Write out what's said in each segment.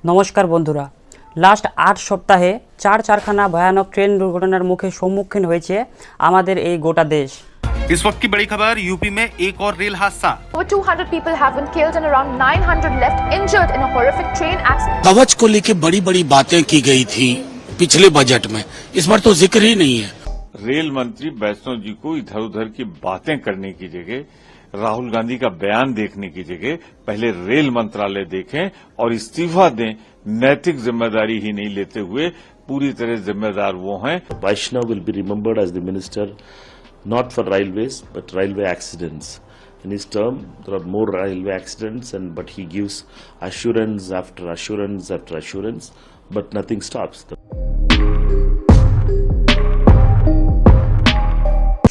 नमस्कार बंधुरा लास्ट 8 सप्ताहे चारखाना भयानक ट्रेन दुर्घटनार मुखे सम्मुखीन হয়েছে আমাদের এই গোটা দেশ। इस वक्त की बड़ी खबर, यूपी में एक और रेल हादसा। Over 200 people have been killed and around 900 left injured in a horrific train accident. कवच को लेकर बड़ी बड़ी बातें की गई थी पिछले बजट में, इस बार तो जिक्र ही नहीं है। रेल मंत्री वैष्णव जी को इधर उधर की बातें करने की जगह, राहुल गांधी का बयान देखने की जगह पहले रेल मंत्रालय देखें और इस्तीफा दें। नैतिक जिम्मेदारी ही नहीं लेते हुए पूरी तरह जिम्मेदार वो हैं। Vaishnav will be remembered as the minister not for railways but railway accidents. In his term, there are more railway accidents, but he gives assurance after assurance after assurance, but nothing stops.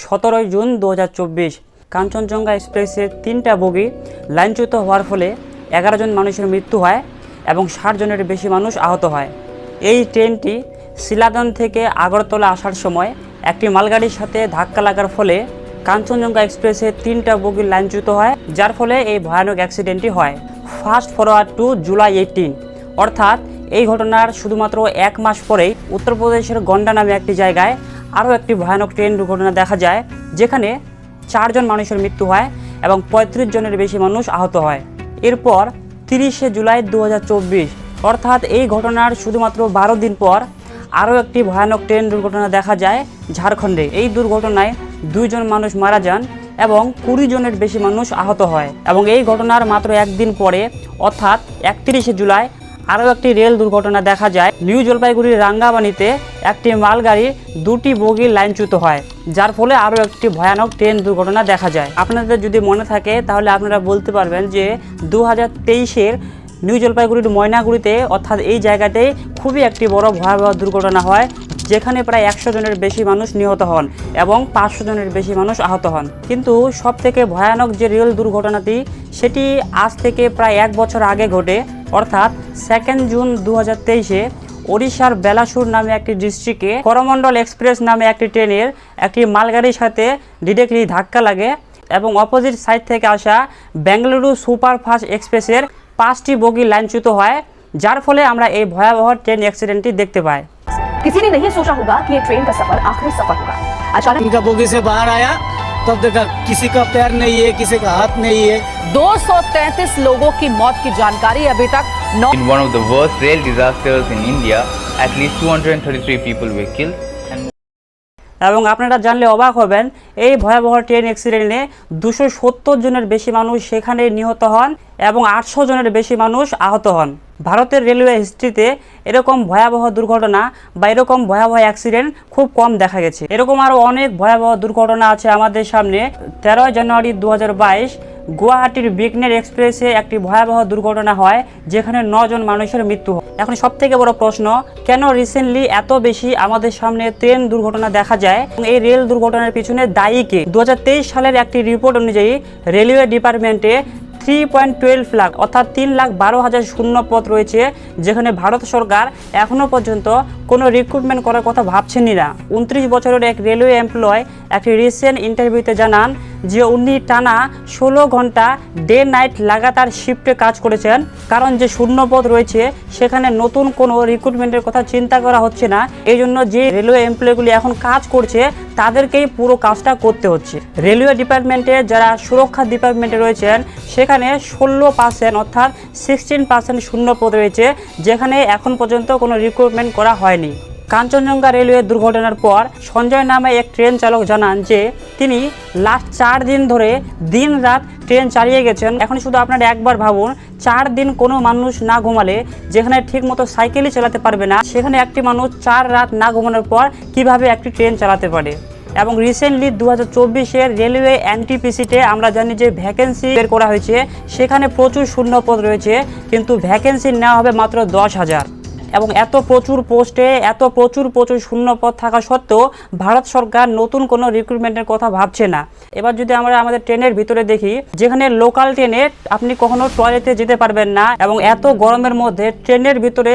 17 June 2024 Kanchenjunga এক্সপ্রেসের 3টা বগি লাইনচ্যুত হওয়ার ফলে 11 জন মানুষের মৃত্যু হয় এবং 60 জনের বেশি মানুষ আহত হয়। এই ট্রেনটি শিলাদন থেকে আগরতলা আসার সময় একটি মালগাড়ির সাথে ধাক্কা লাগার ফলে কাঞ্চনজঙ্ঘা এক্সপ্রেসের 3টা বগি লাইনচ্যুত হয়, যার ফলে এই ভয়ানক অ্যাক্সিডেন্টটি হয়। ফাস্ট ফরওয়ার্ড টু জুলাই 18, অর্থাৎ এই ঘটনার শুধুমাত্র 1 মাস পরেই উত্তরপ্রদেশের গন্ডা নামে একটি জায়গায় আরও একটি ভয়ানক ট্রেন দুর্ঘটনা দেখা যায়, যেখানে 4 জন মানুষের মৃত্যু হয় এবং 35 জনের বেশি মানুষ আহত হয়। এরপর 30 জুলাই 2024, অর্থাৎ এই ঘটনার শুধুমাত্র 12 দিন পর আরও একটি ভয়ানক ট্রেন দুর্ঘটনা দেখা যায় ঝাড়খণ্ডে। এই দুর্ঘটনায় 2 জন মানুষ মারা যান এবং 20 জনের বেশি মানুষ আহত হয়। এবং এই ঘটনার মাত্র একদিন পরে অর্থাৎ 31 জুলাই আরও একটি রেল দুর্ঘটনা দেখা যায়। নিউ জলপাইগুড়ির রাঙ্গাবানিতে একটি মালগাড়ি 2টি বগি লাইনচ্যুত হয়, যার ফলে আরও একটি ভয়ানক ট্রেন দুর্ঘটনা দেখা যায়। আপনাদের যদি মনে থাকে তাহলে আপনারা বলতে পারবেন যে 2023-এর নিউ জলপাইগুড়ির ময়নাগুড়িতে অর্থাৎ এই জায়গাতেই খুবই একটি বড় ভয়াবহ দুর্ঘটনা হয়, যেখানে প্রায় 100 জনের বেশি মানুষ নিহত হন এবং 500 জনের বেশি মানুষ আহত হন। কিন্তু সবথেকে ভয়ানক যে রেল দুর্ঘটনাটি সেটি আজ থেকে প্রায় 1 বছর আগে ঘটে, অর্থাৎ 2 জুন 2023-এ ওড়িশার বেলাসুর নামে একটি ডিস্ট্রিক্টে করমণ্ডল এক্সপ্রেস নামে একটি ট্রেনের একটি মালগাড়ির সাথে ডিরেক্টলি ধাক্কা লাগে এবং অপোজিট সাইড থেকে আসা বেঙ্গালুরু সুপারফাস্ট এক্সপ্রেসের 5টি বগি লাইনচ্যুত হয়, যার ফলে আমরা এই ভয়াবহ ট্রেন অ্যাক্সিডেंटটি দেখতে পাই। किसी ने नहीं सोचा होगा कि ये ट्रेन का सफर आखिरी सफर होगा। अचानक इनका बोगी से बाहर आया तब देखा किसी का पैर नहीं है, किसी का हाथ नहीं है। 233 लोगों की मौत की जानकारी अभी तक In one of the worst rail disasters in India, at least 233 people were killed. এবং আপনারা জানলে অবাক হবেন, এই ভয়াবহ ট্রেন অ্যাক্সিডেন্টে 270 জনের বেশি মানুষ সেখানে নিহত হন এবং 800 জনের বেশি মানুষ আহত হন। ভারতের রেলওয়ে হিস্ট্রিতে এরকম ভয়াবহ দুর্ঘটনা বা এরকম ভয়াবহ অ্যাক্সিডেন্ট খুব কম দেখা গেছে। এরকম আরও অনেক ভয়াবহ দুর্ঘটনা আছে আমাদের সামনে। 13 জানুয়ারি 2022 গুয়াহাটির বিকনের এক্সপ্রেসে একটি ভয়াবহ দুর্ঘটনা হয়, যেখানে 9 জন মানুষের মৃত্যু হয়। এখন সবথেকে বড় প্রশ্ন, কেন রিসেন্টলি এত বেশি আমাদের সামনে ট্রেন দুর্ঘটনা দেখা যায় এবং এই রেল দুর্ঘটনার পিছনে দায়ী কে? 2023 সালের একটি রিপোর্ট অনুযায়ী রেলওয়ে ডিপার্টমেন্টে 3.12 লাখ অর্থাৎ 3,12,000 শূন্য পদ রয়েছে, যেখানে ভারত সরকার এখনও পর্যন্ত কোনো রিক্রুটমেন্ট করার কথা ভাবছেনই না। 29 বছরের এক রেলওয়ে এমপ্লয় একটি রিসেন্ট ইন্টারভিউতে জানান যে উনি টানা 16 ঘন্টা ডে নাইট লাগাতার শিফটে কাজ করেছেন, কারণ যে শূন্য পদ রয়েছে সেখানে নতুন কোনো রিক্রুটমেন্টের কথা চিন্তা করা হচ্ছে না। এই জন্য যে রেলওয়ে এমপ্লয়গুলি এখন কাজ করছে তাদেরকেই পুরো কাজটা করতে হচ্ছে। রেলওয়ে ডিপার্টমেন্টে যারা সুরক্ষা ডিপার্টমেন্টে রয়েছেন সেখানে 16% অর্থাৎ 16% শূন্য পদ রয়েছে, যেখানে এখন পর্যন্ত কোনো রিক্রুটমেন্ট করা হয়নি। কাঞ্চনজঙ্ঘা রেলওয়ে দুর্ঘটনার পর সঞ্জয় নামে এক ট্রেন চালক জানান যে তিনি লাস্ট 4 দিন ধরে দিন রাত ট্রেন চালিয়ে গেছেন। এখন শুধু আপনারা একবার ভাবুন, 4 দিন কোনো মানুষ না ঘুমালে, যেখানে ঠিকমতো সাইকেলই চালাতে পারবে না, সেখানে একটি মানুষ 4 রাত না ঘুমানোর পর কিভাবে একটি ট্রেন চালাতে পারে। এবং রিসেন্টলি 2024-এর রেলওয়ে এনটিপিসিতে আমরা জানি যে ভ্যাকেন্সি বের করা হয়েছে, সেখানে প্রচুর শূন্য পদ রয়েছে, কিন্তু ভ্যাকেন্সি নেওয়া হবে মাত্র 10,000। এবং এত প্রচুর পোস্টে এত প্রচুর শূন্য পদ থাকা সত্ত্বেও ভারত সরকার নতুন কোনো রিক্রুটমেন্টের কথা ভাবছে না। এবার যদি আমরা আমাদের ট্রেনের ভিতরে দেখি, যেখানে লোকাল ট্রেনে আপনি কখনো টয়লেটে যেতে পারবেন না এবং এত গরমের মধ্যে ট্রেনের ভিতরে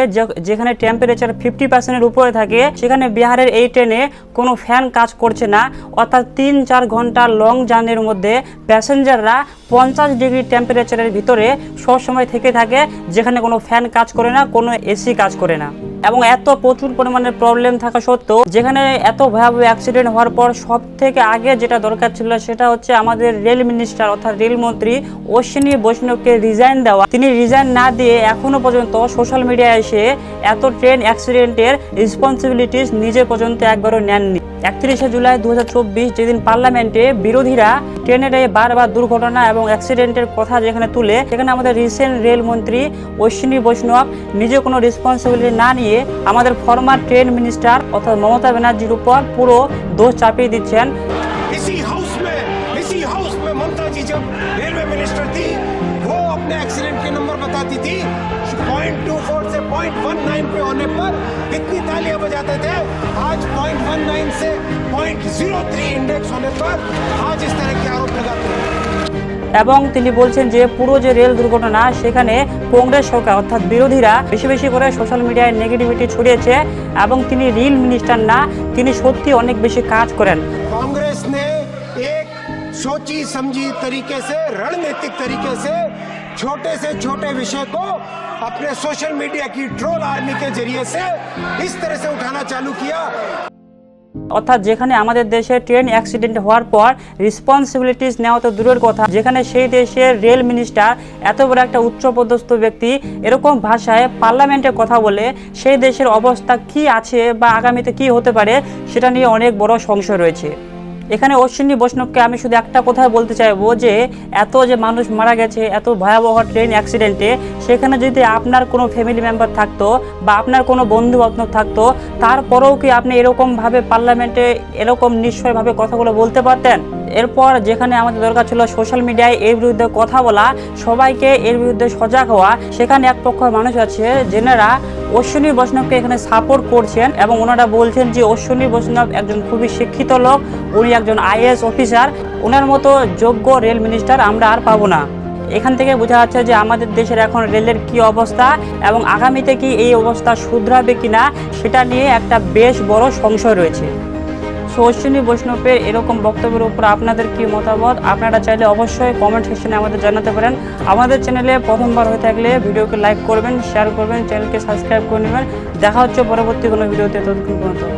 যেখানে টেম্পারেচার 50%-এর উপরে থাকে, সেখানে বিহারের এই ট্রেনে কোনো ফ্যান কাজ করছে না। অর্থাৎ 3-4 ঘন্টা লং জার্নির মধ্যে প্যাসেঞ্জাররা 50 ডিগ্রি টেম্পারেচারের ভিতরে সবসময় থেকে থাকে, যেখানে কোনো ফ্যান কাজ করে না, কোনো এসি কাজ করে না। এবং এত প্রচুর পরিমাণে প্রবলেম থাকা সত্ত্বেও যেখানে এত ভয়াবহ অ্যাক্সিডেন্ট হওয়ার পর সব থেকে আগে যেটা দরকার ছিল সেটা হচ্ছে আমাদের রেল মিনিস্টার অর্থাৎ রেলমন্ত্রী অশ্বিনী বৈষ্ণবকে রিজাইন দেওয়া। তিনি রিজাইন না দিয়ে এখনো পর্যন্ত সোশ্যাল মিডিয়ায় এসে এত ট্রেন অ্যাক্সিডেন্টের রেসপন্সিবিলিটিস নিজে পর্যন্ত একবারও নেননি। 31শে জুলাই 2024 যেদিন পার্লামেন্টে বিরোধীরা ট্রেনের এই বারবার দুর্ঘটনা এবং অ্যাক্সিডেন্টের কথা যেখানে তুলে, সেখানে আমাদের রিসেন্ট রেলমন্ত্রী অশ্বিনী বৈষ্ণব নিজে কোনো রেসপন্সিবিলিটি না নিয়ে আমাদের ফর্মার ট্রেন মিনিস্টার অর্থাৎ মমতা ব্যানার্জির উপর পুরো দোষ চাপিয়ে দিচ্ছেন। इसी हाउस में ममता जी जब रेलवे मिनिस्टर थी, वो अपने एक्सीडेंट के नंबर बताती थी, 0.24 से 0.19 पे होने पर कितनी तालियां बजाते थे। आज 0.19 से 0.03 इंडेक्स होने पर आज इस तरह के आरोप लगाते हैं। এবং তিনি বলছেন যে পুরো যে রেল দুর্ঘটনা সেখানে কংগ্রেস সরকার অর্থাৎ বিরোধীরা বেশি করে সোশ্যাল মিডিয়ায় নেগেটিভিটি ছড়িয়েছে এবং তিনি রেল মিনিস্টার না, তিনি সত্যি অনেক বেশি কাজ করেন। कांग्रेस ने एक सोची समझी तरीके से, रणनीतिक तरीके से छोटे विषय को अपने सोशल मीडिया की ट्रोल आर्मी के जरिए से इस तरह से उठाना चालू किया। অর্থাৎ যেখানে আমাদের দেশে ট্রেন অ্যাক্সিডেন্ট হওয়ার পর রেসপন্সিবিলিটিস নেওয়া তো দূরের কথা, যেখানে সেই দেশের রেল মিনিস্টার এত বড় একটা উচ্চপদস্থ ব্যক্তি এরকম ভাষায় পার্লামেন্টে কথা বলে সেই দেশের অবস্থা কি আছে বা আগামীতে কি হতে পারে সেটা নিয়ে অনেক বড় সংশয় রয়েছে। এখানে অশ্বিনী বৈষ্ণবকে আমি শুধু একটা কথাই বলতে চাইবো যে এত যে মানুষ মারা গেছে এত ভয়াবহ ট্রেন অ্যাক্সিডেন্টে, সেখানে যদি আপনার কোনো ফ্যামিলি মেম্বার থাকতো বা আপনার কোনো বন্ধু বান্ধব থাকতো, তারপরেও কি আপনি এরকমভাবে পার্লামেন্টে এরকম নিশ্চয়ভাবে কথাগুলো বলতে পারতেন? এরপর যেখানে আমাদের দরকার ছিল সোশ্যাল মিডিয়ায় এর বিরুদ্ধে কথা বলা, সবাইকে এর বিরুদ্ধে সজাগ হওয়া, সেখানে এক পক্ষ মানুষ আছে যেনারা অশ্বিনী বৈষ্ণবকে এখানে সাপোর্ট করছেন এবং ওনারা বলছেন যে অশ্বিনী বৈষ্ণব একজন খুবই শিক্ষিত লোক, উনি একজন IAS অফিসার, ওনার মতো যোগ্য রেল মিনিস্টার আমরা আর পাবো না। এখান থেকে বোঝা যাচ্ছে যে আমাদের দেশের এখন রেলের কি অবস্থা এবং আগামীতে কি এই অবস্থা শুধরাবে কিনা সেটা নিয়ে একটা বেশ বড় সংশয় রয়েছে। অশ্বিনী বৈষ্ণবের এরকম বক্তব্যের উপর আপনাদের কি মতামত, আপনারা চাইলে অবশ্যই কমেন্ট সেকশনে আমাদের জানাতে পারেন। আমাদের চ্যানেলে প্রথমবার হয়ে থাকলে ভিডিওকে লাইক করবেন, শেয়ার করবেন, চ্যানেলকে সাবস্ক্রাইব করে নেবেন। দেখা হচ্ছে পরবর্তী কোনো ভিডিওতে, ততক্ষণ পর্যন্ত।